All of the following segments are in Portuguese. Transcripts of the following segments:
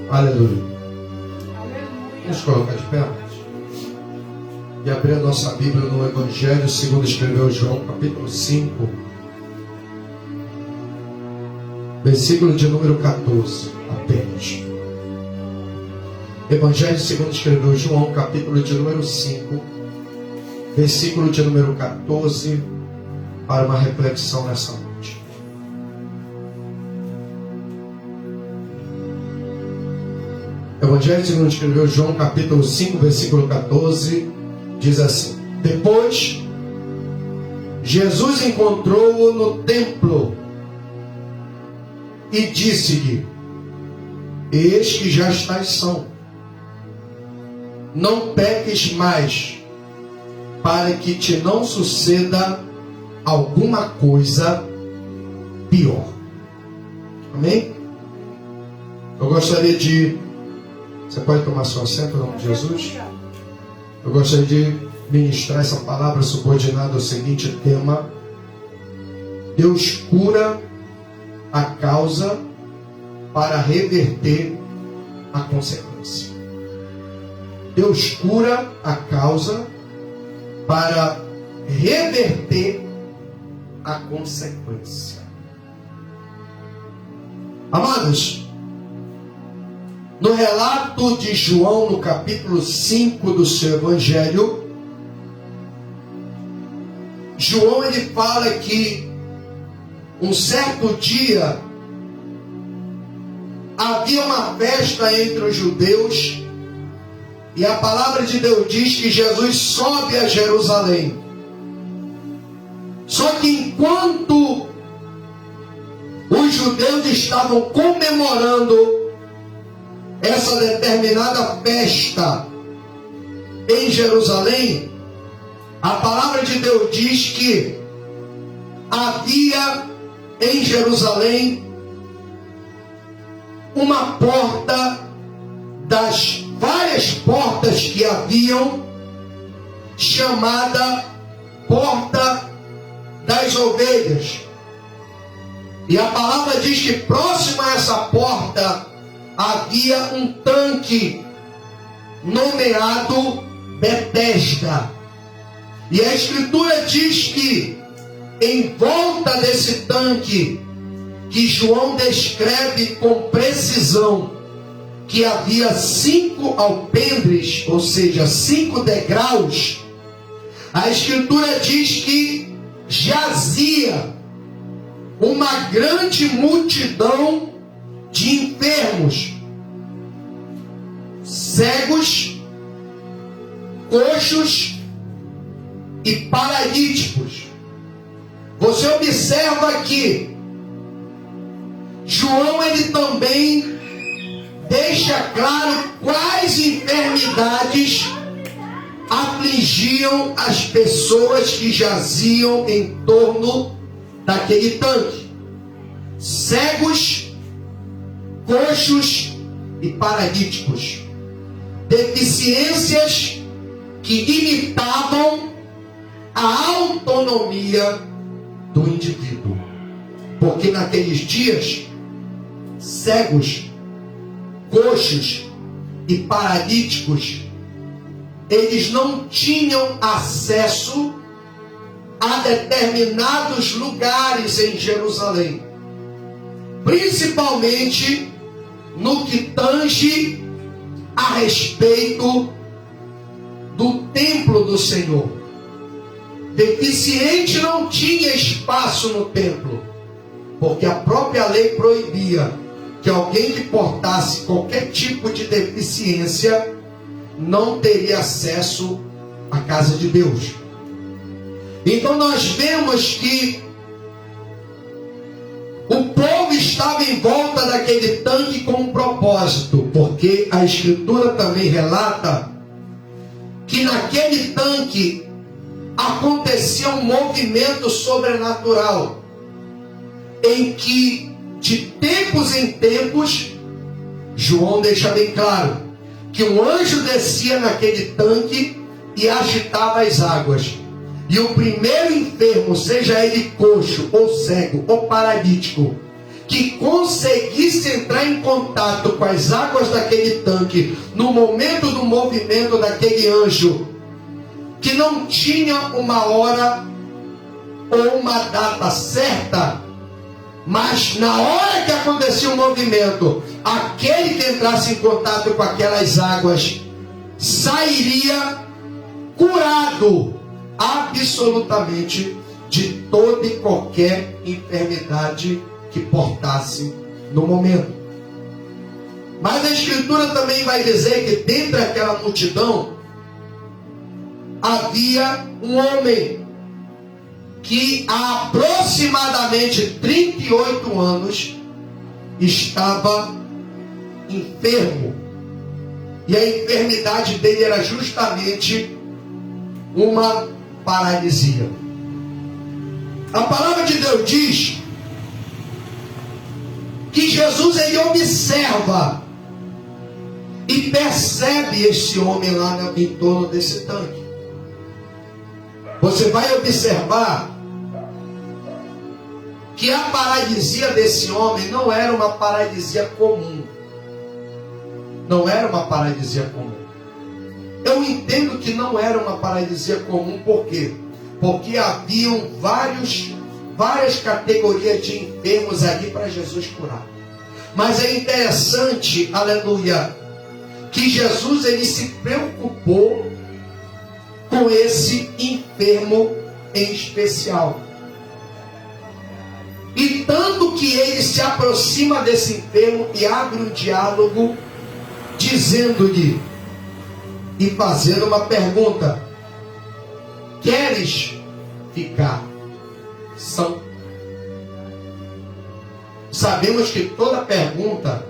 Aleluia. Vamos colocar de pé e abrir a nossa Bíblia no Evangelho segundo escreveu João, capítulo 5, versículo de número 14 apenas. Evangelho segundo escreveu João, capítulo de número 5, versículo de número 14, para uma reflexão nessa noite. Evangelho segundo escreveu João, capítulo 5, versículo 14, diz assim: Depois, Jesus encontrou-o no templo e disse-lhe: Eis que já estás são. Não peques mais, para que te não suceda alguma coisa pior. Amém? Eu gostaria de... Você pode tomar seu assento em nome de Jesus? Eu gostaria de ministrar essa palavra subordinada ao seguinte tema: Deus cura a causa para reverter a consequência. Deus cura a causa para reverter a consequência. Amados, no relato de João, no capítulo 5 do seu Evangelho, João ele fala que um certo dia havia uma festa entre os judeus e a palavra de Deus diz que Jesus sobe a Jerusalém. Só que enquanto os judeus estavam comemorando essa determinada festa em Jerusalém, a palavra de Deus diz que havia em Jerusalém uma porta das várias portas que haviam, chamada Porta das Ovelhas. E a palavra diz que próximo a essa porta havia um tanque nomeado Betesda. E a Escritura diz que em volta desse tanque, que João descreve com precisão, que havia 5 alpendres, ou seja, 5 degraus, a Escritura diz que jazia uma grande multidão de enfermos, cegos, coxos e paralíticos. Você observa que João ele também deixa claro quais enfermidades afligiam as pessoas que jaziam em torno daquele tanque: cegos, coxos e paralíticos. Deficiências que limitavam a autonomia do indivíduo. Porque naqueles dias, cegos, coxos e paralíticos, eles não tinham acesso a determinados lugares em Jerusalém, principalmente no que tange a respeito do templo do Senhor. Deficiente não tinha espaço no templo, porque a própria lei proibia que alguém que portasse qualquer tipo de deficiência não teria acesso à casa de Deus. Então nós vemos que o povo estava em volta daquele tanque com um propósito, porque a Escritura também relata que naquele tanque acontecia um movimento sobrenatural, em que de tempos em tempos, João deixa bem claro, que um anjo descia naquele tanque e agitava as águas. E o primeiro enfermo, seja ele coxo, ou cego, ou paralítico, que conseguisse entrar em contato com as águas daquele tanque no momento do movimento daquele anjo, que não tinha uma hora ou uma data certa, mas na hora que acontecia o movimento, aquele que entrasse em contato com aquelas águas sairia curado absolutamente de toda e qualquer enfermidade que portasse no momento. Mas a Escritura também vai dizer que dentro daquela multidão havia um homem que há aproximadamente 38 anos estava enfermo. E a enfermidade dele era justamente uma paralisia. A palavra de Deus diz que Jesus ele observa e percebe esse homem lá em torno desse tanque. Você vai observar que a paralisia desse homem não era uma paralisia comum. Não era uma paralisia comum. Eu entendo que não era uma paralisia comum, por quê? Porque haviam várias categorias de enfermos ali para Jesus curar. Mas é interessante, aleluia, que Jesus ele se preocupou com esse enfermo em especial. E tanto que ele se aproxima desse enfermo e abre um diálogo, dizendo-lhe e fazendo uma pergunta: queres ficar são? Sabemos que toda pergunta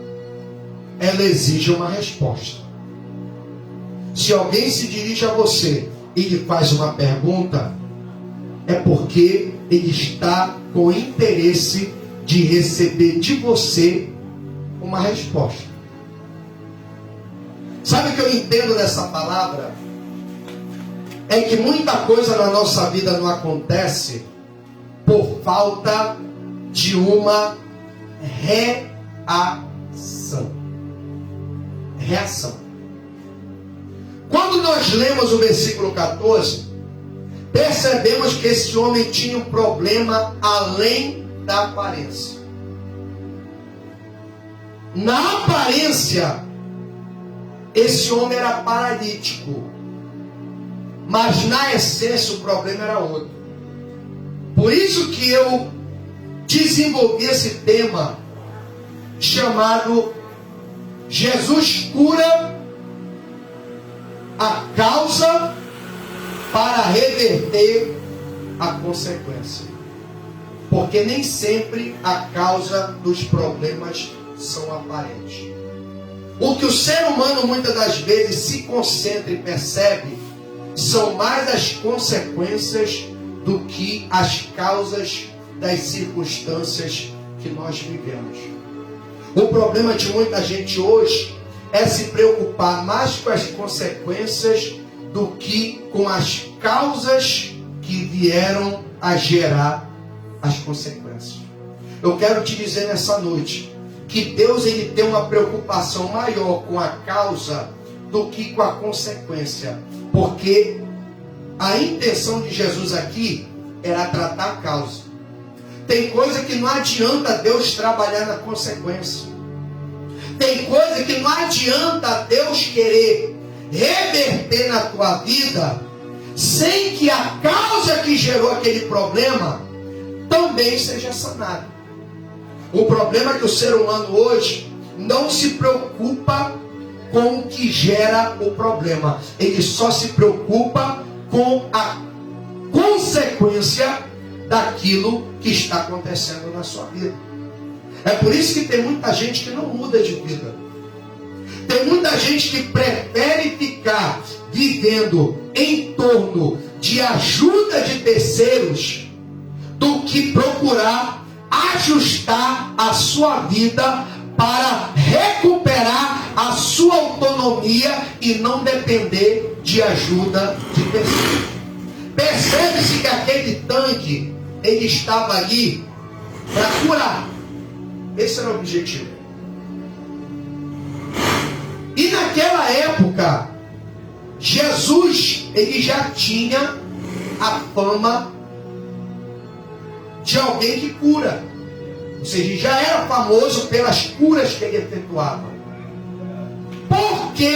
ela exige uma resposta. Se alguém se dirige a você e lhe faz uma pergunta, é porque ele está com interesse de receber de você uma resposta. Sabe o que eu entendo dessa palavra? É que muita coisa na nossa vida não acontece por falta de uma reação. Reação. Quando nós lemos o versículo 14, percebemos que esse homem tinha um problema além da aparência. Na aparência, esse homem era paralítico, mas na essência o problema era outro. Por isso que eu desenvolvi esse tema chamado Jesus cura a causa para reverter a consequência. Porque nem sempre a causa dos problemas são aparentes. O que o ser humano muitas das vezes se concentra e percebe são mais as consequências do que as causas das circunstâncias que nós vivemos. O problema de muita gente hoje é se preocupar mais com as consequências do que com as causas que vieram a gerar as consequências. Eu quero te dizer nessa noite que Deus ele tem uma preocupação maior com a causa do que com a consequência, porque a intenção de Jesus aqui era tratar a causa. Tem coisa que não adianta Deus trabalhar na consequência. Tem coisa que não adianta Deus querer reverter na tua vida sem que a causa que gerou aquele problema também seja sanada. O problema é que o ser humano hoje não se preocupa com o que gera o problema. Ele só se preocupa com a consequência daquilo que está acontecendo na sua vida. É por isso que tem muita gente que não muda de vida. Tem muita gente que prefere ficar vivendo em torno de ajuda de terceiros do que procurar ajustar a sua vida para recuperar a sua autonomia e não depender de ajuda de terceiros. Percebe-se que aquele tanque ele estava ali para curar. Esse era o objetivo. E naquela época, Jesus, ele já tinha a fama de alguém que cura. Ou seja, já era famoso pelas curas que ele efetuava. Porque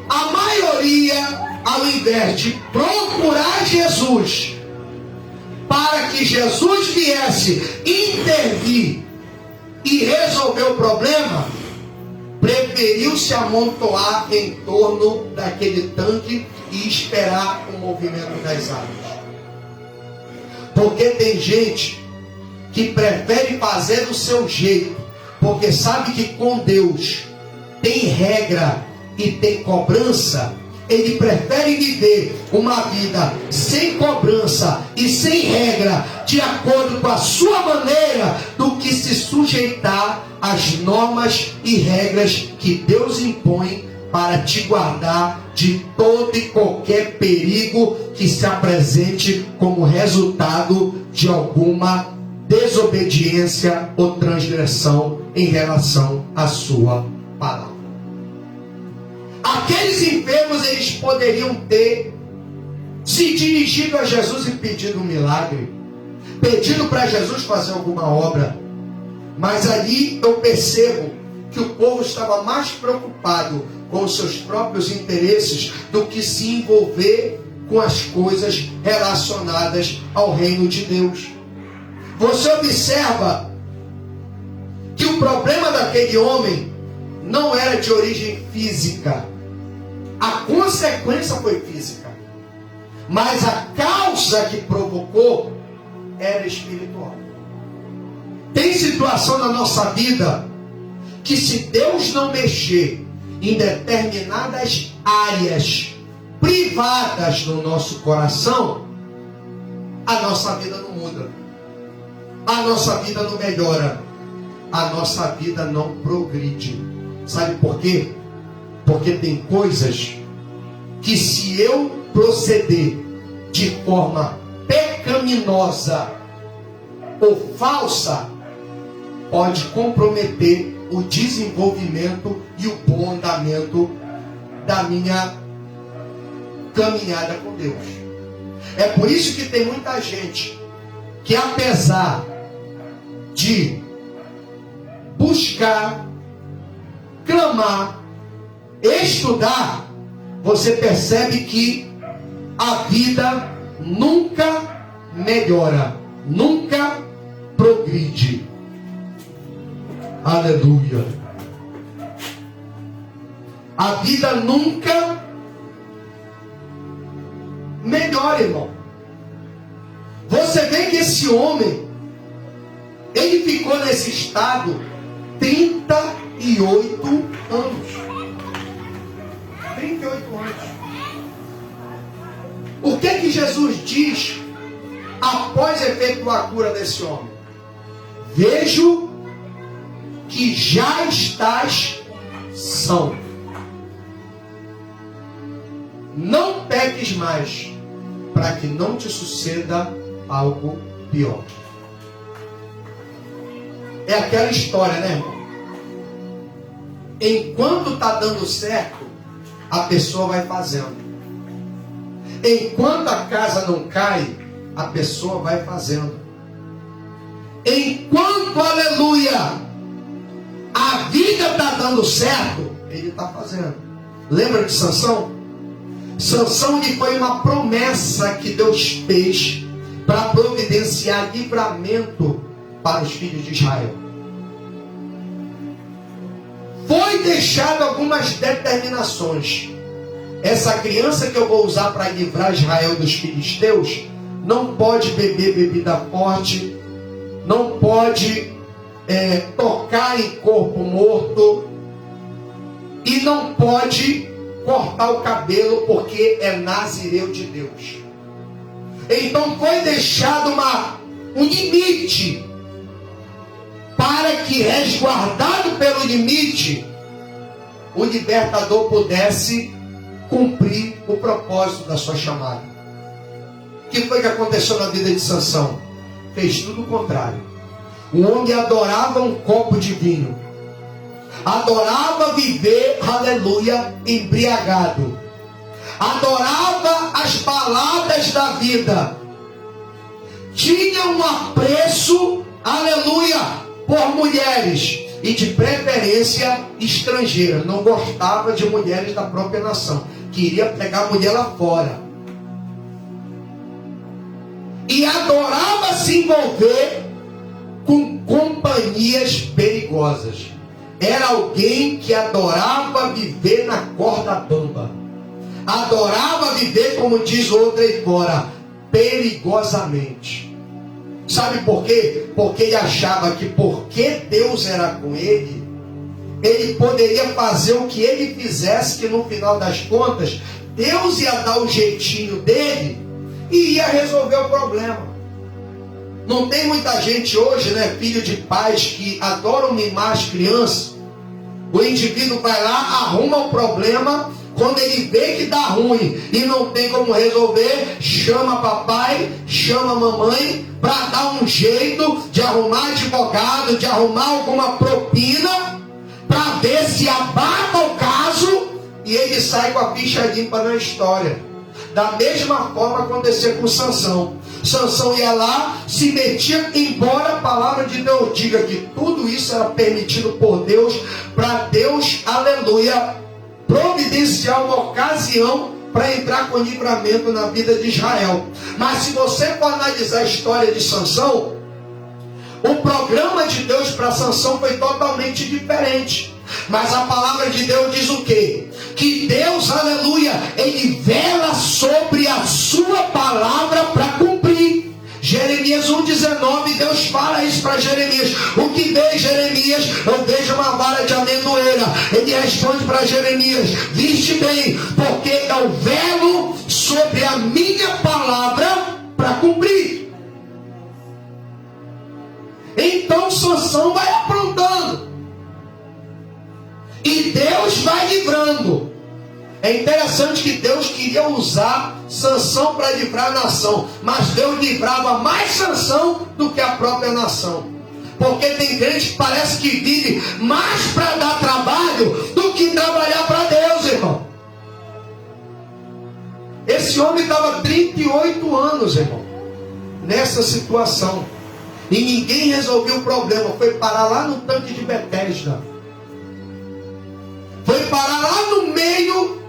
a maioria, ao invés de procurar Jesus, para que Jesus viesse intervir e resolver o problema, preferiu se amontoar em torno daquele tanque e esperar o movimento das águas. Porque tem gente que prefere fazer do seu jeito, porque sabe que com Deus tem regra e tem cobrança. Ele prefere viver uma vida sem cobrança e sem regra, de acordo com a sua maneira, do que se sujeitar às normas e regras que Deus impõe para te guardar de todo e qualquer perigo que se apresente como resultado de alguma desobediência ou transgressão em relação à sua palavra. Aqueles enfermos, eles poderiam ter se dirigido a Jesus e pedido um milagre, pedindo para Jesus fazer alguma obra. Mas ali eu percebo que o povo estava mais preocupado com os seus próprios interesses do que se envolver com as coisas relacionadas ao reino de Deus. Você observa que o problema daquele homem não era de origem física. A consequência foi física. Mas a causa que provocou era espiritual. Tem situação na nossa vida que, se Deus não mexer em determinadas áreas privadas no nosso coração, a nossa vida não muda. A nossa vida não melhora. A nossa vida não progride. Sabe por quê? Porque tem coisas que, se eu proceder de forma pecaminosa ou falsa, pode comprometer o desenvolvimento e o bom andamento da minha caminhada com Deus. É por isso que tem muita gente que, apesar de buscar, clamar, estudar, você percebe que a vida nunca melhora, nunca progride. Aleluia. A vida nunca melhora, irmão. Você vê que esse homem, ele ficou nesse estado 38 anos. 38 anos. O que Jesus diz após efetuar a cura desse homem? Vejo que já estás são. Não peques mais, para que não te suceda algo pior. É aquela história, né, irmão? Enquanto está dando certo, a pessoa vai fazendo. Enquanto a casa não cai, a pessoa vai fazendo. Enquanto, aleluia, a vida está dando certo, ele está fazendo. Lembra de Sansão? Sansão, lhe foi uma promessa que Deus fez para providenciar livramento para os filhos de Israel. Foi deixado algumas determinações. Essa criança que eu vou usar para livrar Israel dos filisteus não pode beber bebida forte, não pode tocar em corpo morto e não pode cortar o cabelo, porque é nazireu de Deus. Então foi deixado um limite, para que, resguardado pelo limite, o libertador pudesse cumprir o propósito da sua chamada. O que foi que aconteceu na vida de Sansão? Fez tudo o contrário. O homem adorava um copo de vinho. Adorava viver, aleluia, embriagado. Adorava as baladas da vida. Tinha um apreço, aleluia, por mulheres. E de preferência estrangeiras. Não gostava de mulheres da própria nação. Queria pegar a mulher lá fora. E adorava se envolver com companhias perigosas. Era alguém que adorava viver na corda bamba. Adorava viver, como diz outra aí fora, perigosamente. Sabe por quê? Porque ele achava que porque Deus era com ele, ele poderia fazer o que ele fizesse, que no final das contas, Deus ia dar o jeitinho dele e ia resolver o problema. Não tem muita gente hoje, né, filho de pais que adoram mimar as crianças. O indivíduo vai lá, arruma o problema, quando ele vê que dá ruim e não tem como resolver, chama papai, chama mamãe, para dar um jeito de arrumar advogado, de arrumar alguma propina, para ver se abafa o caso e ele sai com a ficha limpa na história. Da mesma forma acontecia com Sansão. Sansão ia lá, se metia, embora a palavra de Deus diga que tudo isso era permitido por Deus, para Deus, aleluia, providenciar uma ocasião para entrar com livramento na vida de Israel. Mas se você for analisar a história de Sansão, o programa de Deus para Sansão foi totalmente diferente. Mas a palavra de Deus diz o quê? Que Deus, aleluia, ele vela sobre a sua palavra para cumprir. Jeremias 1,19, Deus fala isso para Jeremias. O que vê Jeremias? Eu vejo uma vara de amendoeira. Ele responde para Jeremias: viste bem, porque eu velo sobre a minha palavra para cumprir. Então Sansão vai aprontando e Deus vai livrando. É interessante que Deus queria usar Sansão para livrar a nação, mas Deus livrava mais Sansão do que a própria nação. Porque tem gente que parece que vive mais para dar trabalho do que trabalhar para Deus, irmão. Esse homem estava 38 anos, irmão, nessa situação, e ninguém resolveu o problema. Foi parar lá no tanque de Betesda. Foi parar lá no meio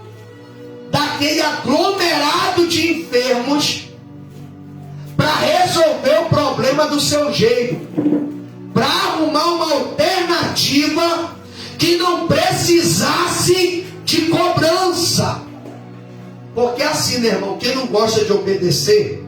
daquele aglomerado de enfermos para resolver o problema do seu jeito, para arrumar uma alternativa que não precisasse de cobrança. Porque assim, né, irmão, quem não gosta de obedecer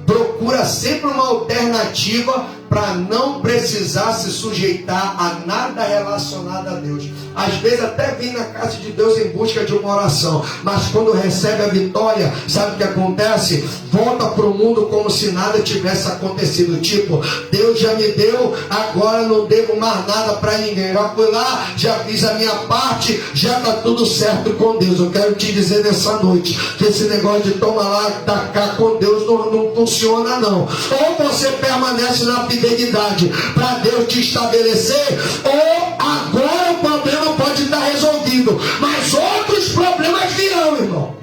procura sempre uma alternativa para não precisar se sujeitar a nada relacionado a Deus. Às vezes até vem na casa de Deus em busca de uma oração, mas quando recebe a vitória, sabe o que acontece? Volta para o mundo como se nada tivesse acontecido. Tipo, Deus já me deu, agora não devo mais nada para ninguém. Já fui lá, já fiz a minha parte, já está tudo certo com Deus. Eu quero te dizer nessa noite que esse negócio de toma lá, tacar com Deus não funciona não. Ou você permanece na fidelidade para Deus te estabelecer, ou agora o problema pode estar resolvido, mas outros problemas virão, irmão.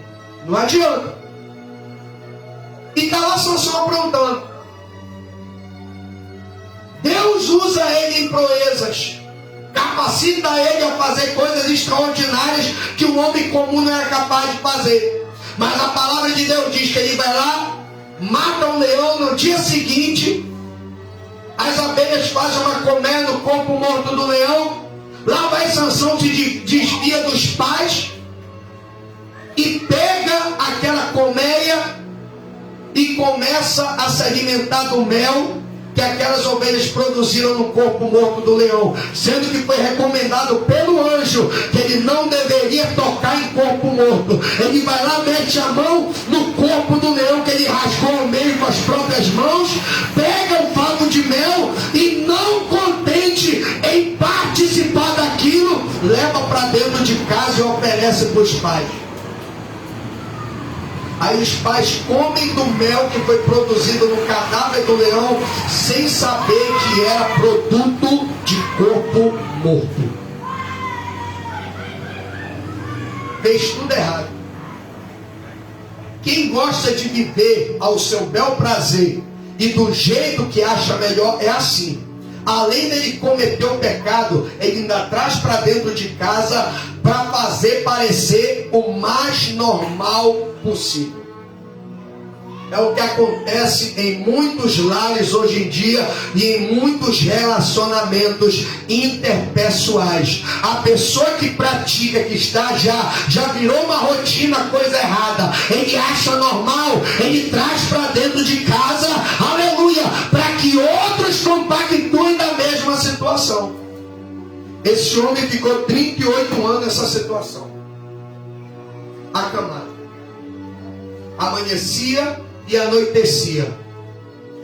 Não adianta. E está lá Sansão aprontando. Deus usa ele em proezas, capacita ele a fazer coisas extraordinárias que o homem comum não era capaz de fazer. Mas a palavra de Deus diz que ele vai lá, mata um leão, no dia seguinte as abelhas fazem uma colmeia no corpo morto do leão. Lá vai Sansão, se desvia dos pais e pega aquela colmeia e começa a se alimentar do mel que aquelas ovelhas produziram no corpo morto do leão, sendo que foi recomendado pelo anjo que ele não deveria tocar em corpo morto. Ele vai lá, mete a mão no corpo do leão que ele rasgou meio com as próprias mãos, pega o favo de mel e, não contente em participar daquilo, leva para dentro de casa e oferece para os pais. Aí os pais comem do mel que foi produzido no cadáver do leão, sem saber que era produto de corpo morto. Fez tudo errado. Quem gosta de viver ao seu bel prazer e do jeito que acha melhor é assim. Além dele cometer o pecado, ele ainda traz para dentro de casa para fazer parecer o mais normal possível. É o que acontece em muitos lares hoje em dia e em muitos relacionamentos interpessoais. A pessoa que pratica, que está já virou uma rotina, coisa errada, ele acha normal, ele traz para dentro de casa, aleluia, para que outros compactuem da mesma situação. Esse homem ficou 38 anos nessa situação, acamado. Amanhecia e anoitecia.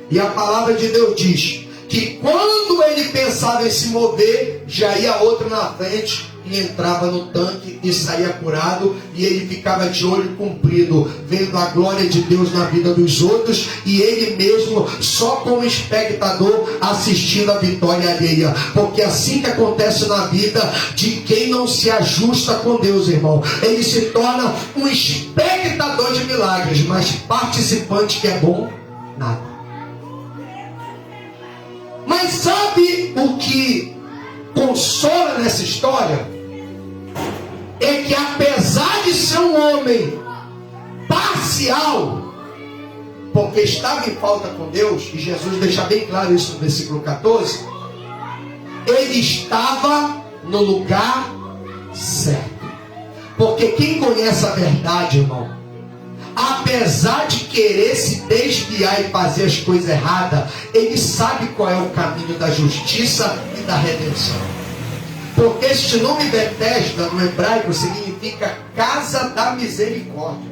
E a palavra de Deus diz que quando ele pensava em se mover, já ia outro na frente e entrava no tanque e saía curado, e ele ficava de olho comprido, vendo a glória de Deus na vida dos outros, e ele mesmo só como espectador assistindo a vitória alheia. Porque assim que acontece na vida de quem não se ajusta com Deus, irmão, ele se torna um espectador de milagres, mas participante que é bom, nada. Mas sabe o que consola nessa história? É que apesar de ser um homem parcial, porque estava em falta com Deus, e Jesus deixa bem claro isso no versículo 14, ele estava no lugar certo. Porque quem conhece a verdade, irmão, apesar de querer se desviar e fazer as coisas erradas, ele sabe qual é o caminho da justiça e da redenção. Porque este nome Betesda no hebraico significa casa da misericórdia.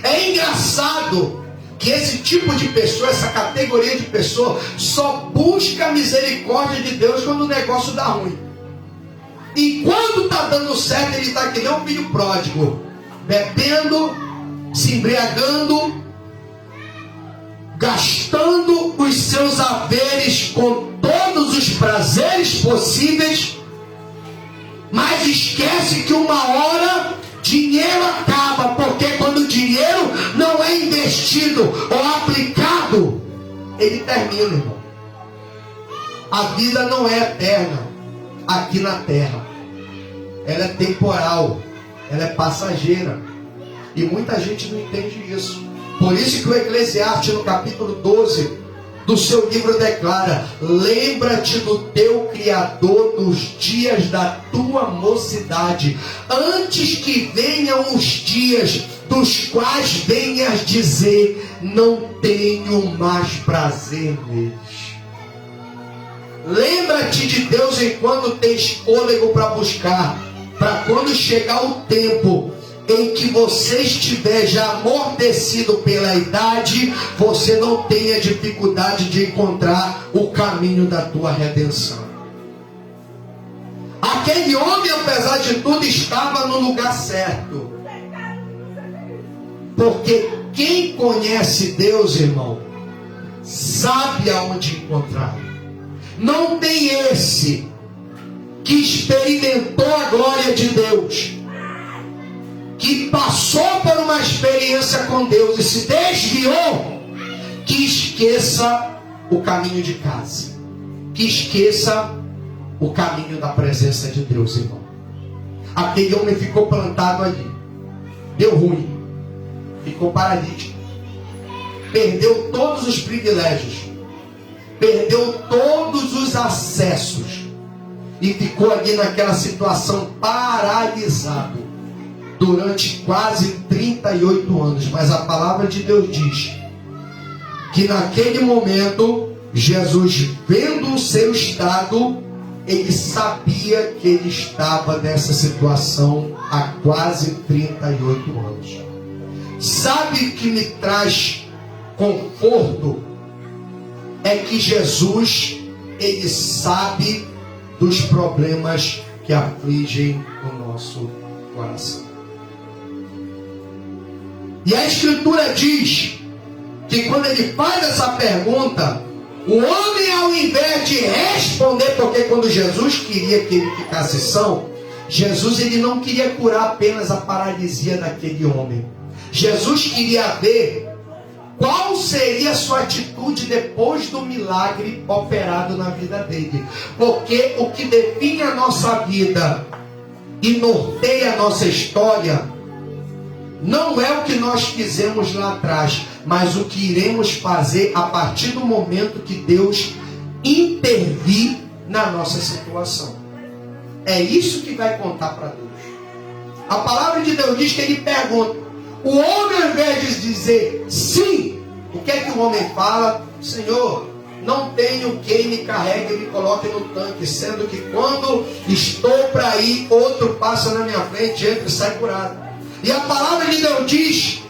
É engraçado que esse tipo de pessoa, essa categoria de pessoa, só busca a misericórdia de Deus quando o negócio dá ruim. E quando está dando certo, ele está que nem um filho pródigo, bebendo, se embriagando, gastando os seus haveres com todos os prazeres possíveis, mas esquece que uma hora dinheiro acaba, porque quando o dinheiro não é investido ou aplicado, ele termina, irmão. A vida não é eterna aqui na terra, ela é temporal, ela é passageira, e muita gente não entende isso. Por isso que o Eclesiastes, no capítulo 12 do seu livro, declara: lembra-te do teu Criador nos dias da tua mocidade, antes que venham os dias dos quais venhas dizer: não tenho mais prazer neles. Lembra-te de Deus enquanto tens fôlego para buscar, para quando chegar o tempo em que você estiver já amortecido pela idade, você não tenha dificuldade de encontrar o caminho da tua redenção. Aquele homem, apesar de tudo, estava no lugar certo. Porque quem conhece Deus, irmão, sabe aonde encontrar. Não tem esse que experimentou a glória de Deus, que passou por uma experiência com Deus e se desviou, que esqueça o caminho de casa, que esqueça o caminho da presença de Deus, irmão. Aquele homem ficou plantado ali, deu ruim, ficou paralítico, perdeu todos os privilégios, perdeu todos os acessos e ficou ali naquela situação paralisado durante quase 38 anos. Mas a palavra de Deus diz que naquele momento, Jesus, vendo o seu estado, ele sabia que ele estava nessa situação há quase 38 anos. Sabe o que me traz conforto? É que Jesus, ele sabe dos problemas que afligem o nosso coração. E a Escritura diz que quando ele faz essa pergunta, o homem, ao invés de responder, porque quando Jesus queria que ele ficasse são, Jesus ele não queria curar apenas a paralisia daquele homem. Jesus queria ver qual seria a sua atitude depois do milagre operado na vida dele. Porque o que define a nossa vida e norteia a nossa história não é o que nós fizemos lá atrás, mas o que iremos fazer a partir do momento que Deus intervir na nossa situação. É isso que vai contar para Deus. A palavra de Deus diz que ele pergunta. O homem, ao invés de dizer sim, o que é que o homem fala? Senhor, não tenho quem me carregue e me coloque no tanque, sendo que quando estou para ir, outro passa na minha frente, entra e sai curado. E a palavra de Deus diz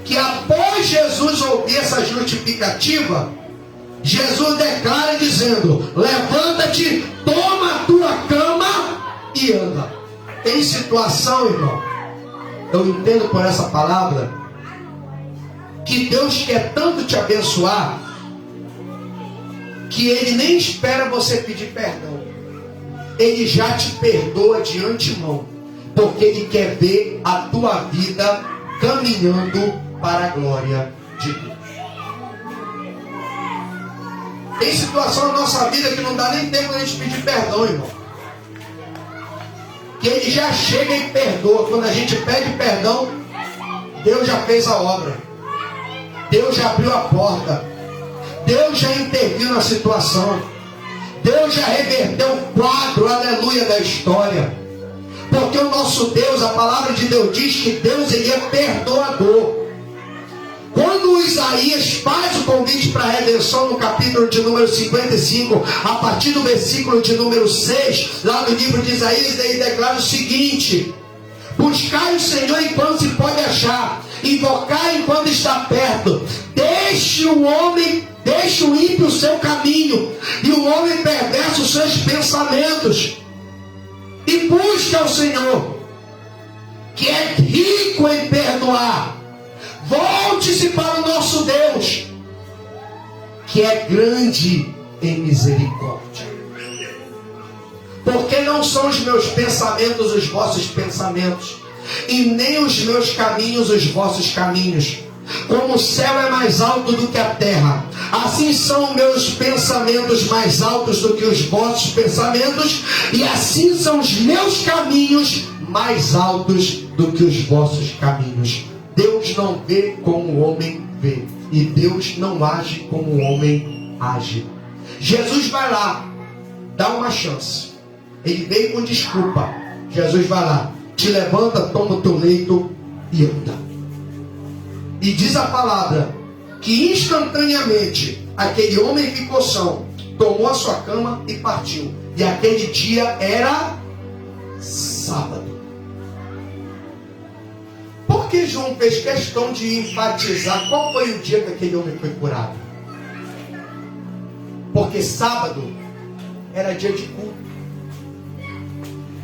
que após Jesus ouvir essa justificativa, Jesus declara dizendo: levanta-te, toma a tua cama e anda. Tem situação, irmão, eu entendo por essa palavra, que Deus quer tanto te abençoar, que Ele nem espera você pedir perdão. Ele já te perdoa de antemão, porque Ele quer ver a tua vida caminhando para a glória de Deus. Tem situação na nossa vida que não dá nem tempo de a gente pedir perdão, irmão. Que Ele já chega e perdoa. Quando a gente pede perdão, Deus já fez a obra. Deus já abriu a porta. Deus já interviu na situação. Deus já reverteu o quadro, aleluia, da história. Porque o nosso Deus, a palavra de Deus diz que Deus ele é perdoador. Quando Isaías faz o convite para a redenção no capítulo de número 55, a partir do versículo de número 6, lá no livro de Isaías, ele declara o seguinte: buscai o Senhor enquanto se pode achar, invocai enquanto está perto. Deixe o ímpio o seu caminho, e o homem perverso os seus pensamentos. E busque ao Senhor, que é rico em perdoar. Volte-se para o nosso Deus, que é grande em misericórdia. Porque não são os meus pensamentos os vossos pensamentos, e nem os meus caminhos os vossos caminhos. Como o céu é mais alto do que a terra, assim são meus pensamentos mais altos do que os vossos pensamentos, e assim são os meus caminhos mais altos do que os vossos caminhos. Deus não vê como o homem vê, e Deus não age como o homem age. Jesus vai lá, dá uma chance. Ele veio com desculpa. Jesus vai lá, te levanta, toma o teu leito e anda. E diz a palavra que instantaneamente aquele homem ficou são, tomou a sua cama e partiu. E aquele dia era sábado. Por que João fez questão de enfatizar qual foi o dia que aquele homem foi curado? Porque sábado era dia de culto.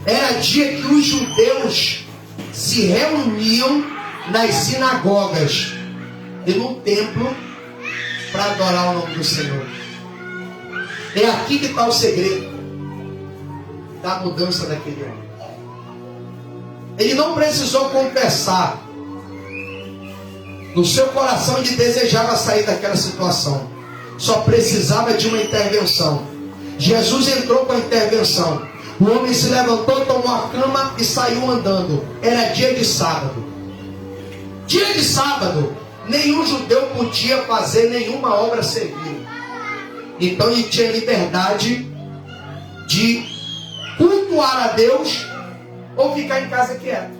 Era dia que os judeus se reuniam nas sinagogas e no templo para adorar o nome do Senhor. É aqui que está o segredo da mudança daquele homem. Ele não precisou confessar no seu coração, ele desejava sair daquela situação, só precisava de uma intervenção. Jesus entrou com a intervenção. O homem se levantou, tomou a cama e saiu andando. Era dia de sábado. Dia de sábado, nenhum judeu podia fazer nenhuma obra servil. Então ele tinha liberdade de cultuar a Deus ou ficar em casa quieto.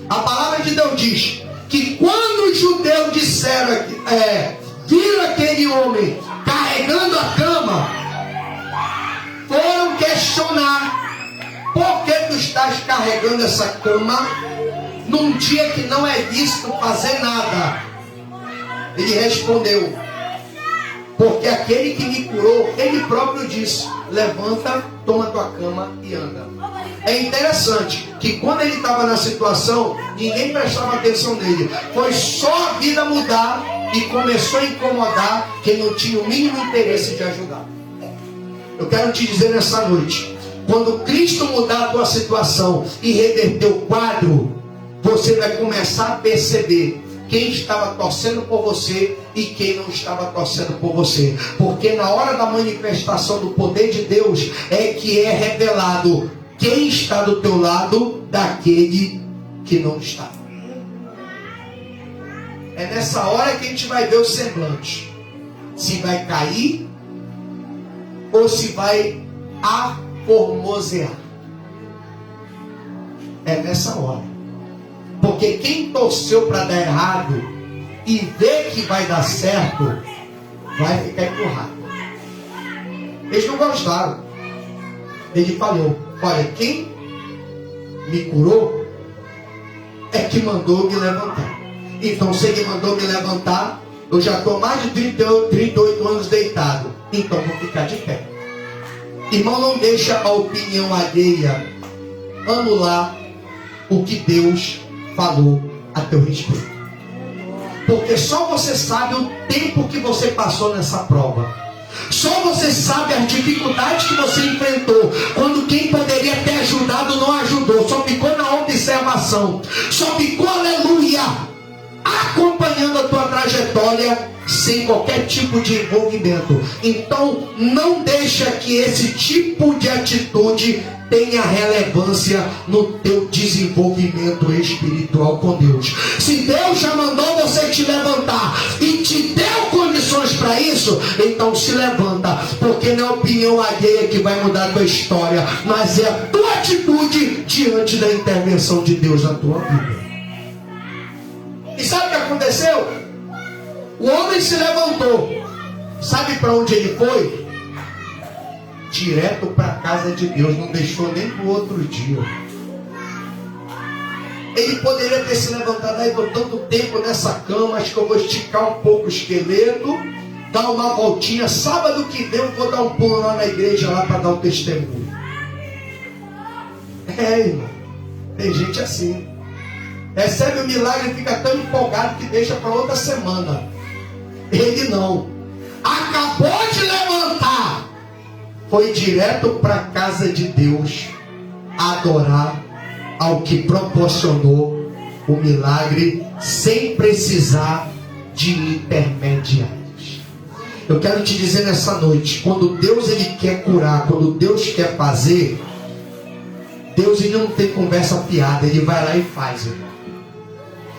A palavra de Deus diz que quando os judeus disseram, viram aquele homem carregando a cama, foram questionar: por que tu estás carregando essa cama num dia que não é lícito fazer nada? Ele respondeu: porque aquele que me curou, ele próprio disse: levanta, toma tua cama e anda. É interessante que quando ele estava na situação, ninguém prestava atenção nele. Foi só a vida mudar e começou a incomodar quem não tinha o mínimo interesse de ajudar. Eu quero te dizer nessa noite, quando Cristo mudar a tua situação e reverter o quadro, você vai começar a perceber quem estava torcendo por você e quem não estava torcendo por você. Porque na hora da manifestação do poder de Deus é que é revelado quem está do teu lado daquele que não está. É nessa hora que a gente vai ver o semblante. Se vai cair ou se vai aformosear. É nessa hora. Porque quem torceu para dar errado e vê que vai dar certo, vai ficar empurrado. Eles não gostaram. Ele falou: olha, quem me curou é que mandou me levantar. Então, se ele mandou me levantar, eu já estou mais de 38 anos deitado. Então, vou ficar de pé. Irmão, não deixa a opinião alheia anular o que Deus falou a teu respeito. Porque só você sabe o tempo que você passou nessa prova. Só você sabe as dificuldades que você enfrentou. Quando quem poderia ter ajudado não ajudou. Só ficou na observação. Só ficou, aleluia, acompanhando a tua trajetória sem qualquer tipo de envolvimento. Então não deixa que esse tipo de atitude tenha relevância no teu desenvolvimento espiritual com Deus. Se Deus já mandou você te levantar e te deu condições para isso, então se levanta, porque não é a opinião alheia que vai mudar a tua história, mas é a tua atitude diante da intervenção de Deus na tua vida. E sabe o que aconteceu? O homem se levantou. Sabe para onde ele foi? Direto para a casa de Deus. Não deixou nem para o outro dia. Ele poderia ter se levantado: aí, estou tanto tempo nessa cama, acho que eu vou esticar um pouco o esqueleto, dar uma voltinha, sábado que vem eu vou dar um pulo lá na igreja lá para dar o testemunho. Irmão, tem gente assim. Recebe o milagre e fica tão empolgado que deixa para outra semana. Ele não. Acabou de levantar. Foi direto para a casa de Deus adorar ao que proporcionou o milagre sem precisar de intermediários. Eu quero te dizer nessa noite, quando Deus ele quer curar, quando Deus quer fazer, Deus ele não tem conversa fiada, ele vai lá e faz, irmão.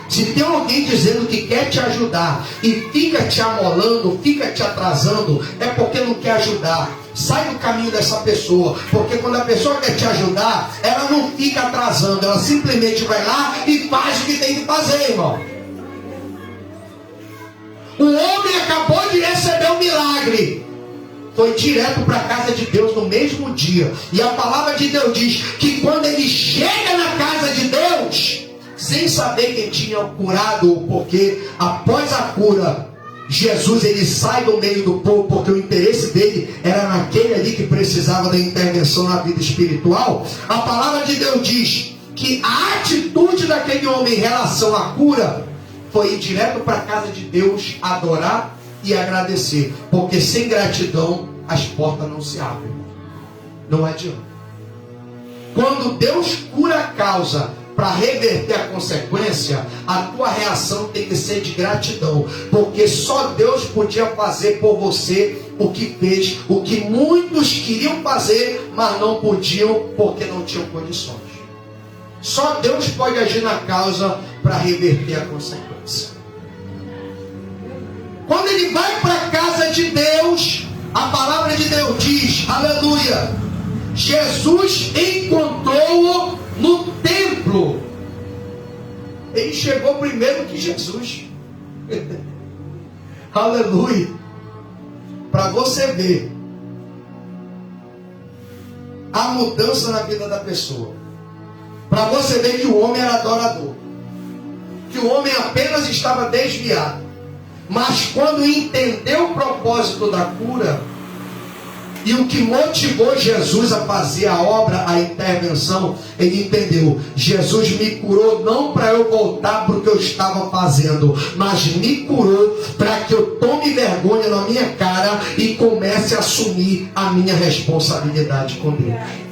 Se tem alguém dizendo que quer te ajudar e fica te amolando, fica te atrasando, é porque não quer ajudar. Sai do caminho dessa pessoa, porque quando a pessoa quer te ajudar, ela não fica atrasando, ela simplesmente vai lá e faz o que tem que fazer, irmão. O homem acabou de receber um milagre, foi direto para a casa de Deus no mesmo dia. E a palavra de Deus diz que quando ele chega na casa de Deus, sem saber quem tinha curado, porque após a cura, Jesus ele sai do meio do povo, porque o interesse dele era naquele ali que precisava da intervenção na vida espiritual. A palavra de Deus diz que a atitude daquele homem em relação à cura foi ir direto para a casa de Deus, adorar e agradecer, porque sem gratidão as portas não se abrem. Não adianta. Quando Deus cura a causa para reverter a consequência, a tua reação tem que ser de gratidão, porque só Deus podia fazer por você o que fez, o que muitos queriam fazer, mas não podiam porque não tinham condições. Só Deus pode agir na causa para reverter a consequência. Quando ele vai para a casa de Deus, a palavra de Deus diz, aleluia, Jesus encontrou-o no templo. Ele chegou primeiro que Jesus. Aleluia. Para você ver a mudança na vida da pessoa. Para você ver que o homem era adorador, que o homem apenas estava desviado, mas quando entendeu o propósito da cura, E o que motivou Jesus a fazer a obra, a intervenção, ele entendeu. Jesus me curou não para eu voltar para o que eu estava fazendo, mas me curou para que eu tome vergonha na minha cara e comece a assumir a minha responsabilidade com Deus.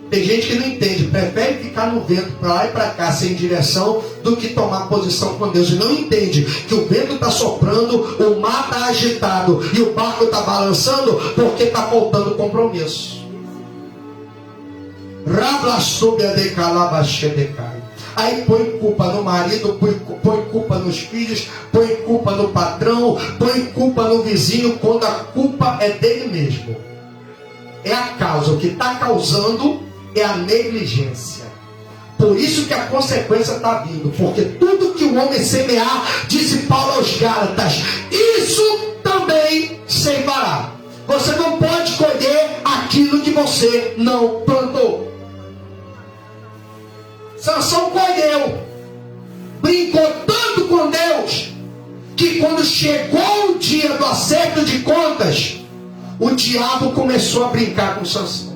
Tem gente que não entende, prefere ficar no vento para lá e para cá sem direção do que tomar posição com Deus. E não entende que o vento está soprando, o mar está agitado e o barco está balançando porque está faltando compromisso. Aí põe culpa no marido, põe culpa nos filhos, põe culpa no patrão, põe culpa no vizinho, quando a culpa é dele mesmo. É a causa, o que está causando é a negligência. Por isso que a consequência está vindo. Porque tudo que o homem semear, disse Paulo aos Gálatas, isso também ceifará. Você não pode colher aquilo que você não plantou. Sansão colheu, brincou tanto com Deus, que quando chegou o dia do acerto de contas, o diabo começou a brincar com Sansão.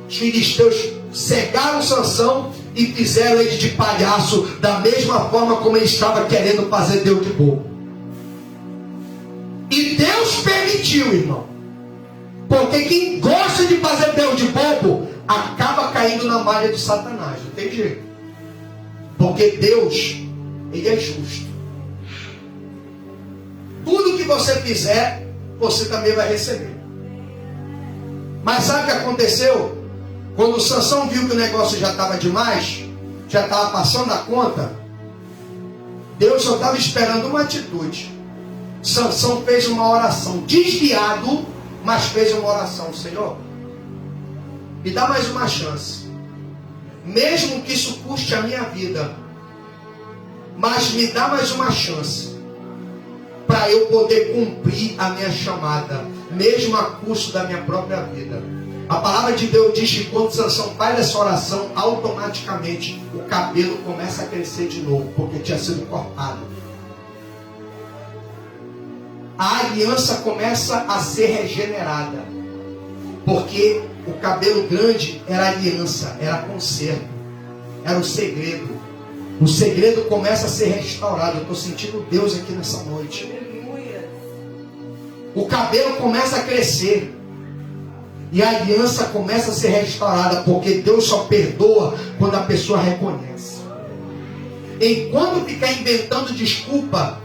Os filisteus cegaram Sansão e fizeram ele de palhaço, da mesma forma como ele estava querendo fazer Deus de bobo. E Deus permitiu, irmão. Porque quem gosta de fazer Deus de bobo acaba caindo na malha de Satanás. Não tem jeito. Porque Deus, ele é justo. Tudo que você fizer, você também vai receber. Mas sabe o que aconteceu? Quando Sansão viu que o negócio já estava demais, já estava passando a conta, Deus só estava esperando uma atitude. Sansão fez uma oração, desviado, mas fez uma oração. Senhor, me dá mais uma chance, mesmo que isso custe a minha vida, mas me dá mais uma chance, para eu poder cumprir a minha chamada, mesmo a custo da minha própria vida. A palavra de Deus diz que quando Sansão faz essa oração, automaticamente o cabelo começa a crescer de novo, porque tinha sido cortado. A aliança começa a ser regenerada, porque o cabelo grande era aliança, era conserto, era o segredo. O segredo começa a ser restaurado. Eu estou sentindo Deus aqui nessa noite. O cabelo começa a crescer e a aliança começa a ser restaurada, porque Deus só perdoa quando a pessoa reconhece. Enquanto ficar inventando desculpa,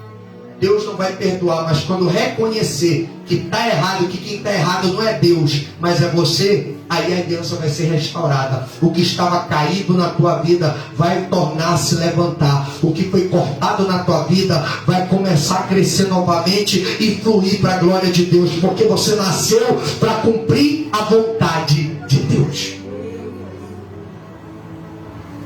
Deus não vai perdoar. Mas quando reconhecer que está errado, que quem está errado não é Deus, mas é você, aí a aliança vai ser restaurada. O que estava caído na tua vida vai tornar a se levantar. O que foi cortado na tua vida vai começar a crescer novamente e fluir para a glória de Deus, porque você nasceu para cumprir a vontade de Deus.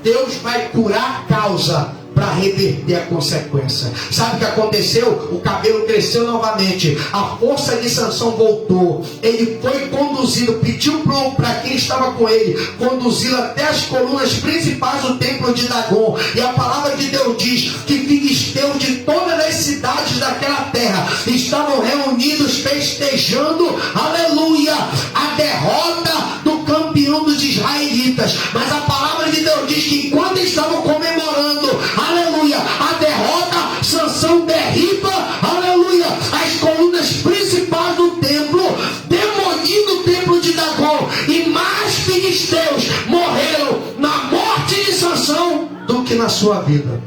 Deus vai curar a causa para reverter a consequência. Sabe o que aconteceu? O cabelo cresceu novamente, a força de Sansão voltou, ele foi conduzido, pediu para quem estava com ele, conduzi-lo até as colunas principais do templo de Dagon. E a palavra de Deus diz que filisteus de todas as cidades daquela terra estavam reunidos festejando, aleluia, a derrota do campeão dos israelitas. Mas a palavra de Deus diz que enquanto estavam comemorando, aleluia, a derrota, Sansão derriba, aleluia, as colunas principais do templo, demolindo o templo de Dagon. E mais filisteus morreram na morte de Sansão do que na sua vida.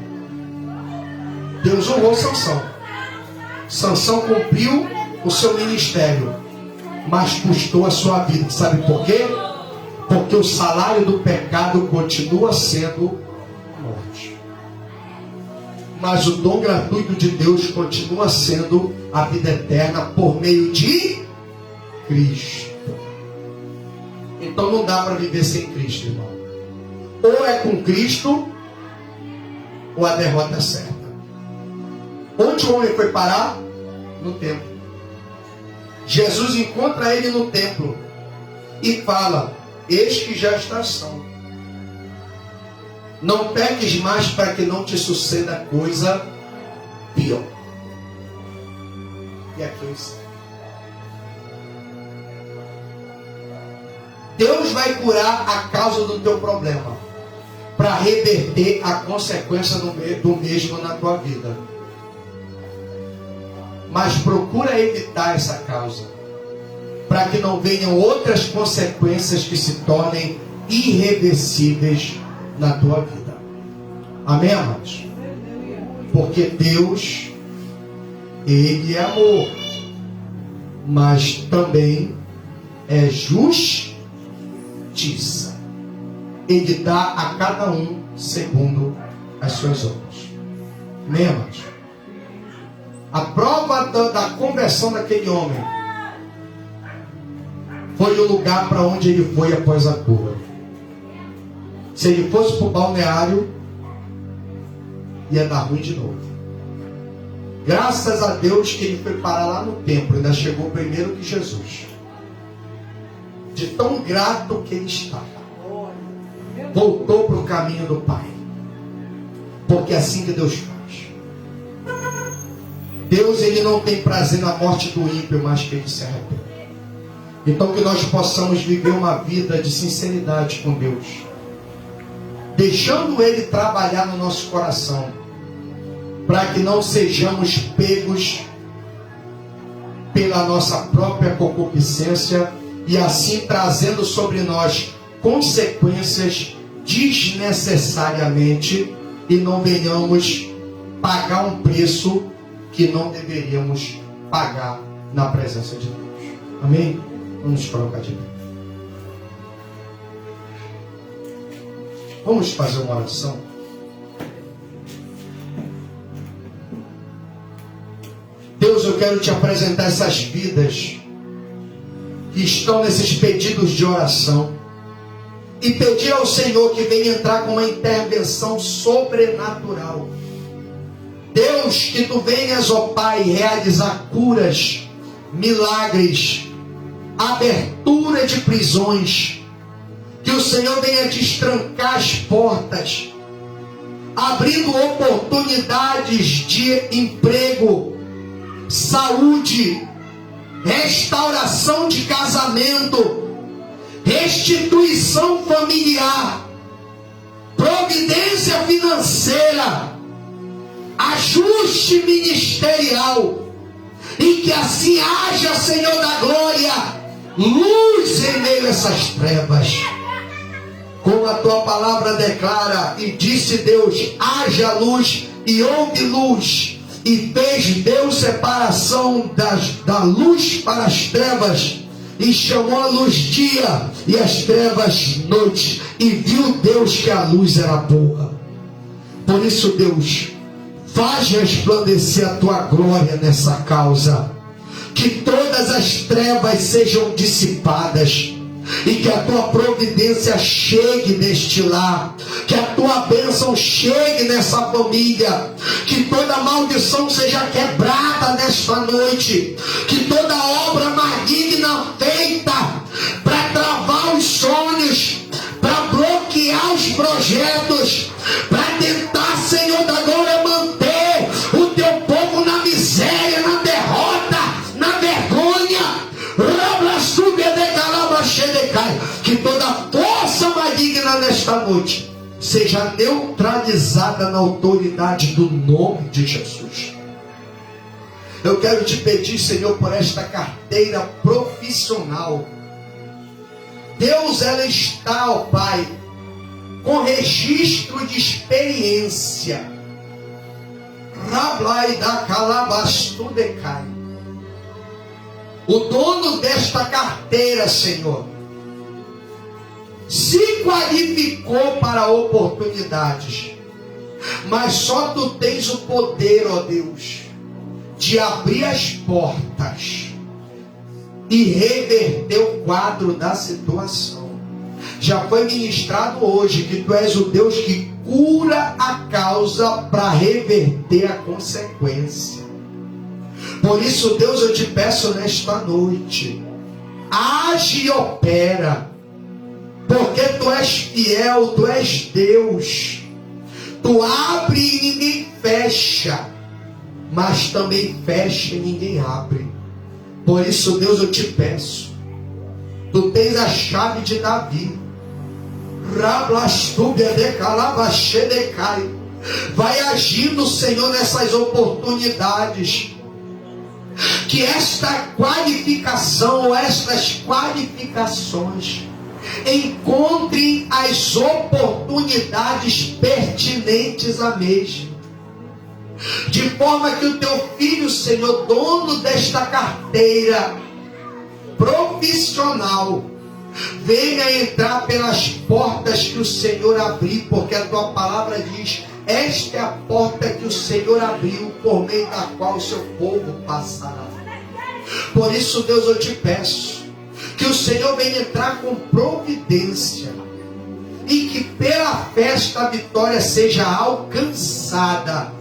Deus honrou Sansão. Sansão cumpriu o seu ministério, mas custou a sua vida. Sabe por quê? Porque o salário do pecado continua sendo morte. Mas o dom gratuito de Deus continua sendo a vida eterna por meio de Cristo. Então não dá para viver sem Cristo, irmão. Ou é com Cristo, ou a derrota é certa. Onde o homem foi parar? No templo. Jesus encontra ele no templo e fala: eis que já estás são. Não peques mais para que não te suceda coisa pior. E aqui eu sei. Deus vai curar a causa do teu problema, para reverter a consequência do mesmo na tua vida. Mas procura evitar essa causa, para que não venham outras consequências que se tornem irreversíveis na tua vida. Amém, amados? Porque Deus, Ele é amor, mas também é justiça. Ele dá a cada um segundo as suas obras. Amém, amados? A prova da conversão daquele homem foi o lugar para onde ele foi após a cura. Se ele fosse para o balneário, ia dar ruim de novo. Graças a Deus que ele foi parar lá no templo, ainda chegou primeiro que Jesus. De tão grato que ele estava, voltou para o caminho do Pai. Porque é assim que Deus faz. Deus, Ele não tem prazer na morte do ímpio, mas que ele se arrepende. Então que nós possamos viver uma vida de sinceridade com Deus, deixando Ele trabalhar no nosso coração, para que não sejamos pegos pela nossa própria concupiscência e assim trazendo sobre nós consequências desnecessariamente e não venhamos pagar um preço que não deveríamos pagar na presença de Deus. Amém? Vamos colocar de pé. Vamos fazer uma oração. Deus, eu quero te apresentar essas vidas que estão nesses pedidos de oração e pedir ao Senhor que venha entrar com uma intervenção sobrenatural. Deus, que tu venhas, ó Pai, realizar curas, milagres, abertura de prisões, que o Senhor venha destrancar as portas, abrindo oportunidades de emprego, saúde, restauração de casamento, restituição familiar, providência financeira, ajuste ministerial, e que assim haja, Senhor da glória, luz em meio a essas trevas. Como a tua palavra declara, e disse Deus, haja luz, e houve luz, e fez Deus separação da luz para as trevas, e chamou a luz dia, e as trevas noite, e viu Deus que a luz era boa. Por isso, Deus, faz resplandecer a tua glória nessa causa, que todas as trevas sejam dissipadas, e que a tua providência chegue neste lar, que a tua bênção chegue nessa família, que toda maldição seja quebrada nesta noite, que toda obra maligna feita para travar os sonhos, para bloquear os projetos, para tentar, Senhor da glória, manter o teu povo na miséria, na derrota, na vergonha, que toda força maligna nesta noite seja neutralizada na autoridade do nome de Jesus. Eu quero te pedir, Senhor, por esta carteira profissional. Deus, ela está, ó Pai, com registro de experiência. Rablai da calabastudecai. O dono desta carteira, Senhor, se qualificou para oportunidades, mas só tu tens o poder, ó Deus, de abrir as portas e reverter o quadro da situação. Já foi ministrado hoje que tu és o Deus que cura a causa para reverter a consequência. Por isso, Deus, eu te peço nesta noite, age e opera, porque tu és fiel, tu és Deus. Tu abre e ninguém fecha, mas também fecha e ninguém abre. Por isso, Deus, eu te peço, Tu tens a chave de Davi. Vai agindo, Senhor, nessas oportunidades. Que esta qualificação ou estas qualificações encontrem as oportunidades pertinentes à mesma. De forma que o teu filho, Senhor, dono desta carteira profissional, venha entrar pelas portas que o Senhor abriu, porque a tua palavra diz: esta é a porta que o Senhor abriu, por meio da qual o seu povo passará. Por isso, Deus, eu te peço que o Senhor venha entrar com providência e que pela fé esta vitória seja alcançada,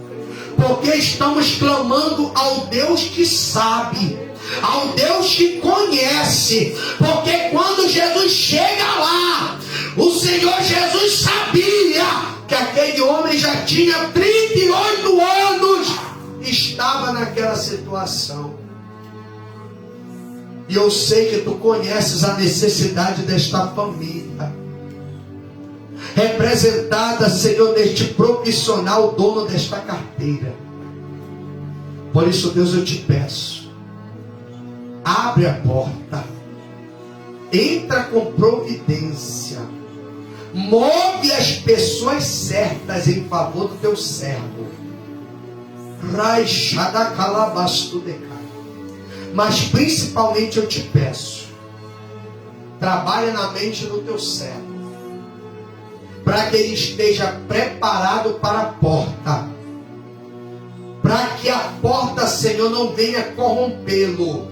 porque estamos clamando ao Deus que sabe, ao Deus que conhece, porque quando Jesus chega lá, o Senhor Jesus sabia que aquele homem já tinha 38 anos, estava naquela situação. E eu sei que tu conheces a necessidade desta família, representada, Senhor, neste profissional, dono desta carteira. Por isso, Deus, eu te peço, abre a porta, entra com providência, move as pessoas certas em favor do teu servo. Mas principalmente eu te peço, trabalha na mente do teu servo, para que ele esteja preparado para a porta, para que a porta, Senhor, não venha corrompê-lo,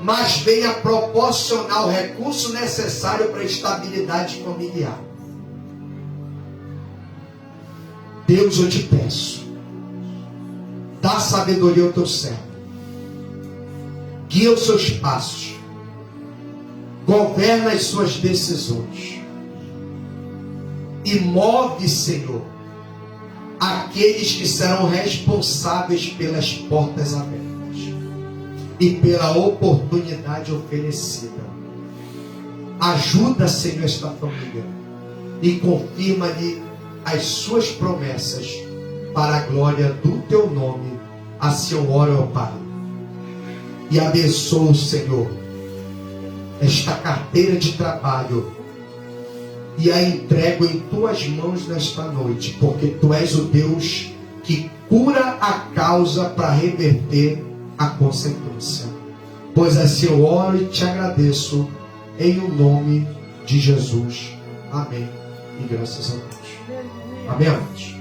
mas venha proporcionar o recurso necessário para a estabilidade familiar. Deus, eu te peço, dá sabedoria ao teu servo, guia os seus passos, governa as suas decisões e move, Senhor, aqueles que serão responsáveis pelas portas abertas e pela oportunidade oferecida. Ajuda, Senhor, esta família e confirma-lhe as suas promessas para a glória do teu nome. Assim eu oro ao Pai e abençoo, Senhor, esta carteira de trabalho e a entrego em tuas mãos nesta noite, porque tu és o Deus que cura a causa para reverter a consequência. Pois assim eu oro e te agradeço em o nome de Jesus. Amém. E graças a Deus. Amém, amados.